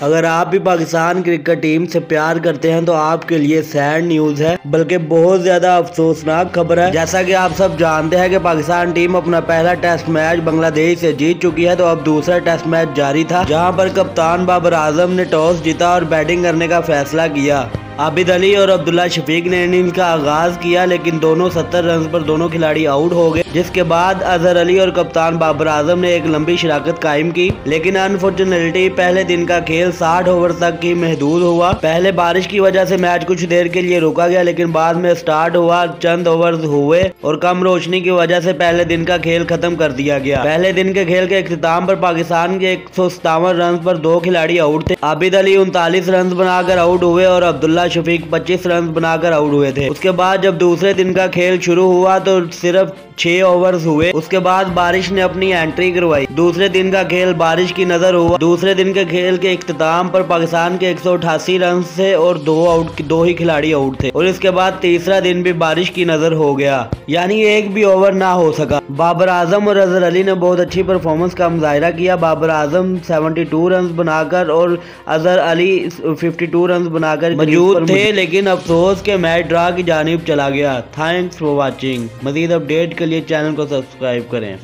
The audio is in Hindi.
अगर आप भी पाकिस्तान क्रिकेट टीम से प्यार करते हैं तो आपके लिए सैड न्यूज है, बल्कि बहुत ज्यादा अफसोसनाक खबर है। जैसा कि आप सब जानते हैं कि पाकिस्तान टीम अपना पहला टेस्ट मैच बांग्लादेश से जीत चुकी है, तो अब दूसरा टेस्ट मैच जारी था, जहां पर कप्तान बाबर आजम ने टॉस जीता और बैटिंग करने का फैसला किया। आबिद अली और अब्दुल्ला शफीक ने इनिंग्स का आगाज किया, लेकिन दोनों 70 रन पर दोनों खिलाड़ी आउट हो गए, जिसके बाद अजहर अली और कप्तान बाबर आजम ने एक लंबी शराकत कायम की। लेकिन अनफॉर्चुनेटली पहले दिन का खेल 60 ओवर तक ही महदूद हुआ। पहले बारिश की वजह से मैच कुछ देर के लिए रोका गया, लेकिन बाद में स्टार्ट हुआ, चंद ओवर्स हुए और कम रोशनी की वजह से पहले दिन का खेल खत्म कर दिया गया। पहले दिन के खेल के इख्तिताम पर पाकिस्तान के 157 रन पर 2 खिलाड़ी आउट थे। आबिद अली 39 रन बनाकर आउट हुए और अब्दुल्ला शफीक 25 रन बनाकर आउट हुए थे। उसके बाद जब दूसरे दिन का खेल शुरू हुआ तो सिर्फ 6 ओवर्स हुए। उसके बाद बारिश ने अपनी एंट्री करवाई। दूसरे दिन का खेल बारिश की नजर हुआ। दूसरे दिन के खेल के इख्तिताम पर पाकिस्तान के 188 रन से और 2 ही खिलाड़ी आउट थे, और इसके बाद तीसरा दिन भी बारिश की नजर हो गया, यानी एक भी ओवर ना हो सका। बाबर आजम और अजहर अली ने बहुत अच्छी परफॉर्मेंस का मुजाहिरा किया। बाबर आजम 72 रन बनाकर और अजहर अली 52 रन बनाकर मौजूद थे, लेकिन अफसोस के मैच ड्रा की जानिब चला गया। Thanks for watching. मजीद अपडेट के लिए चैनल को सब्सक्राइब करें।